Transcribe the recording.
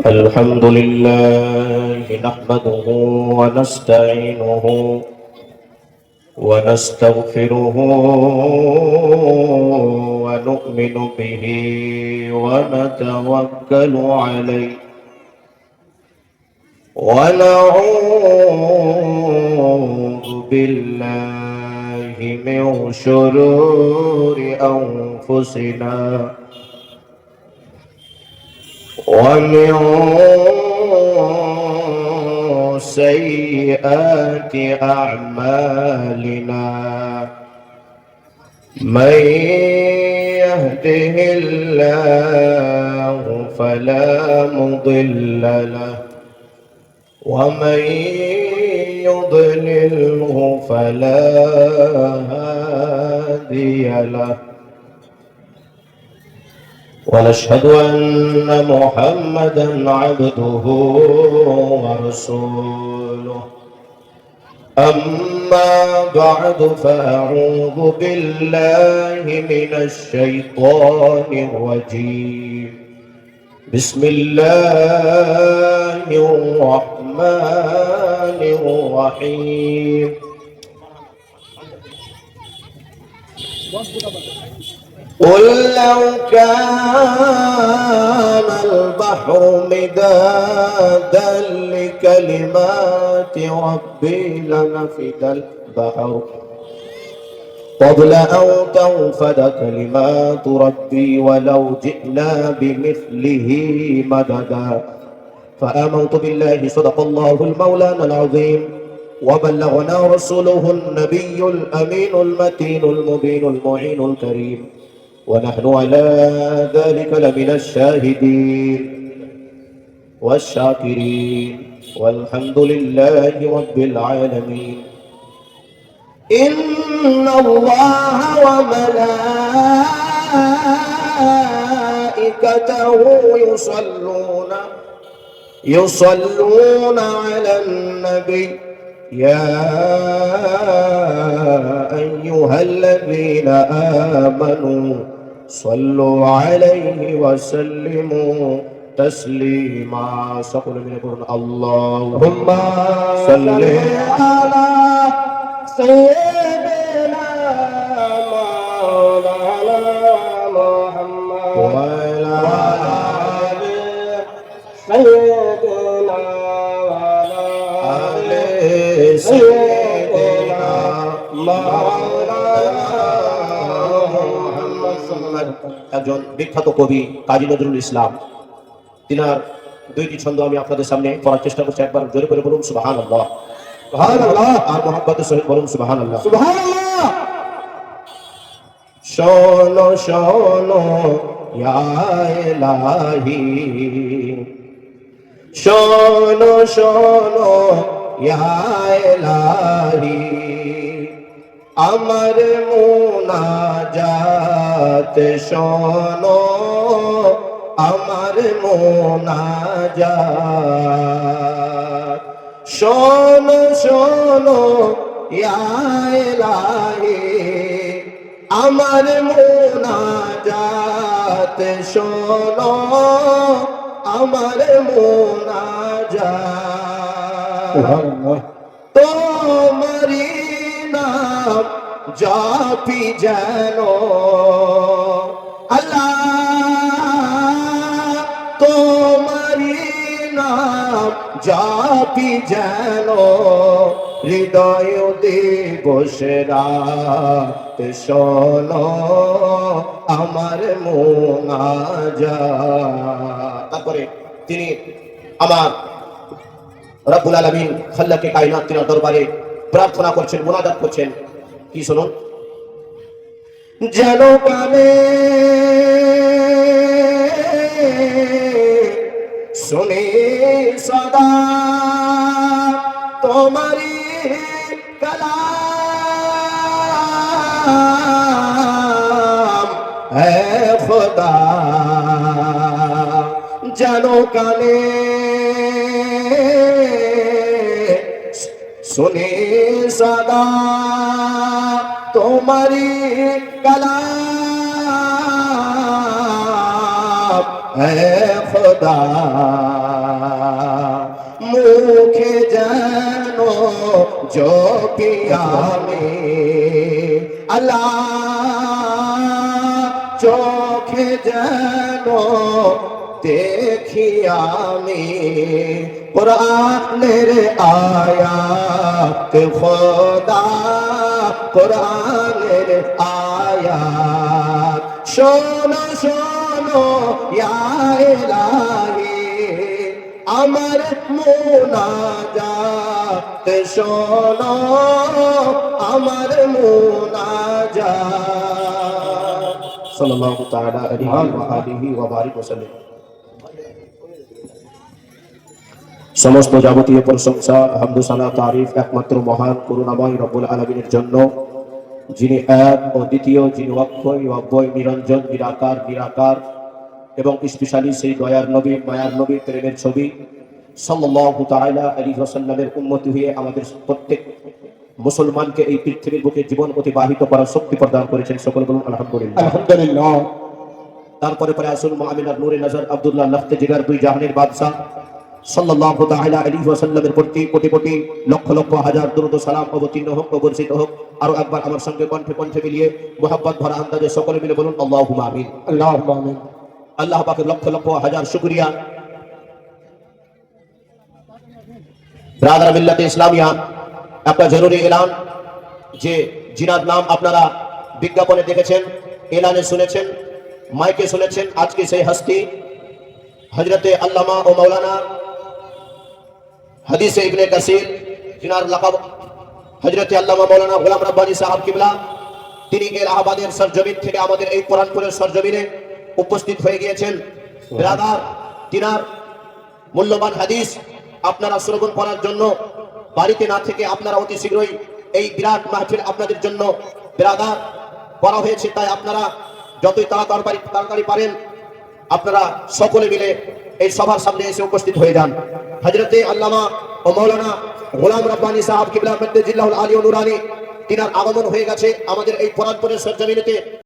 الحمد لله نحمده ونستعينه ونستغفره ونؤمن به ونتوكل عليه ونعوذ بالله من شرور أنفسنا ومن سيئات أعمالنا من يهده الله فلا مضل له ومن يضلله فلا هادي له ونشهد أن محمدا عبده ورسوله أما بعد فأعوذ بالله من الشيطان الرجيم بسم الله الرحمن الرحيم قل لو كان البحر مدادا لكلمات ربي لنفد البحر قبل أن تنفد كلمات ربي ولو جئنا بمثله مددا فآمنت بالله صدق الله المولانا العظيم وبلغنا رسوله النبي الأمين المتين المبين المعين الكريم ونحن على ذلك لمن الشاهدين والشاكرين والحمد لله رب العالمين إن الله وملائكته يصلون على النبي يا أيها الذين آمنوا صلوا عليه وسلموا تسليما سقل من يقول اللهم صل على سيدنا مولانا محمد وعلى آل سيدنا سيدنا মুহাম্মদ একজন বিখ্যাত কবি কাজী নজরুল ইসলাম, তিনার দুইটি ছন্দ আমি আপনাদের সামনে পড়ার চেষ্টা করছি। একবার জোরে করে বলুন সুবহানাল্লাহ, সুবহানাল্লাহ, আর মুহাব্বতের সহিত বলুন সুবহানাল্লাহ, সুবহানাল্লাহ। শোনো শোনো ইয়া ইলাহি, শোনো শোনো ইয়া ইলাহি, আমার মুনাজাত শোনো, আমার মুনাজাত শোনো শোনো ইয়া ইলাহি, আমার মুনাজাত শোনো, আমার মুনাজাত তোমারি নাম জাপি যেন আল্লাহ, তোমারি নাম জাপি যেন হৃদয় দিবস রাত শোনো, আমার মুনাজাত। তারপরে তিনি আমার রব্বুল আলামিন খাল্লাকে কায়নাত তিনার দরবারে প্রার্থনা করছেন, মুনাজাত করছেন। কি শুনুন, যেন কানে শুনি সদা তোমারি কালাম হে খোদা, যেন কানে শুনি সদা তোমারি কালাম है खुदा मुखे जानो जो पिया में अल्लाह चोखे जानो देखिया में कुरानेर आयात खुदा कुरानेर आयात शोनो शोनो या इलाही আমার মুনাজাত শোনো আমার মুনাজাত সাল্লাল্লাহু তাআলা আলাইহি ওয়া আলিহি ওয়া বারিক ওয়াসাল্লাম। সমস্ত যাবতীয় প্রশংসা হামদু সানা তারিফ একমাত্র মহান করুণাময় রব্বুল আলামিনের জন্য, যিনি এক ও দ্বিতীয়, যিনি অক্ষয় অব্যয় নিরঞ্জন নিরাকার নিরাকার এবং স্পেশালি সেই দয়ার নবী মায়ার নবী প্রেমের ছবি সাল্লাল্লাহু তাআলা আলাইহি ওয়াসাল্লামের উম্মতি হয়ে আমাদের প্রত্যেক মুসলমানকে এই পৃথিবীর বুকে জীবন অতিবাহিত করার শক্তি প্রদান করেছেন। সকল বলুন আলহামদুলিল্লাহ। আলহামদুলিল্লাহ। তারপরে পরে আসুন মুআমিনার নূরে নজর আব্দুল্লাহ লফতে জিগার দুই জাহানের বাদশা সাল্লাল্লাহু তাআলা আলাইহি ওয়াসাল্লামের প্রতি কোটি কোটি লক্ষ লক্ষ হাজার দরুদ ও সালাম অবতীর্ণ হোক ও বর্ষিত হোক। আরো একবার আমার সঙ্গে কণ্ঠে কণ্ঠে মিলিয়ে মুহাব্বত ভরা আন্দাজে সকলে মিলে বলুন আল্লাহুম্মা আমিন। আল্লাহুম্মা আমিন। আল্লাহ পাকের লক্ষ লক্ষ হাজার শুকরিয়া। ব্রাদার মিল্লাতে ইসলামিয়া একটা জরুরি এলান, যে জিনার নাম আপনারা বিজ্ঞাপনে দেখেছেন, এলানে শুনেছেন, মাইকে শুনেছেন, আজকে সেই হস্তি হযরতে আল্লামা ও মাওলানা হাদিসে ইবনে কাসির, জিনার লাকাব হযরতে আল্লামা মাওলানা গোলাম রাব্বানী সাহেব কিবলা, তিনি এলাহাবাদের সরজমিন থেকে আমাদের এই কোরআনপুরের সরজমিনে উপস্থিত হয়ে গিয়েছেন। ব্রাদার, তিনার মূল্যবান হাদিস আপনারা শ্রবণ করার জন্য বাড়িতে না থেকে আপনারা অতি শীঘ্রই এই বিরাট মাহফিল আপনাদের জন্য ব্রাদার করা হয়েছে, তাই আপনারা যতই তাড়াতাড়ি পারেন আপনারা সকলে মিলে এই সভার সামনে এসে উপস্থিত হয়ে যান। হযরতে আল্লামা ও মাওলানা গোলাম রাব্বানী সাহেব কিবলা মদ্দাজিল্লাহুল আলী ও নুরানি, তিনার আগমন হয়ে গেছে আমাদের এই কোরআনপুরের সরজমিনেতে।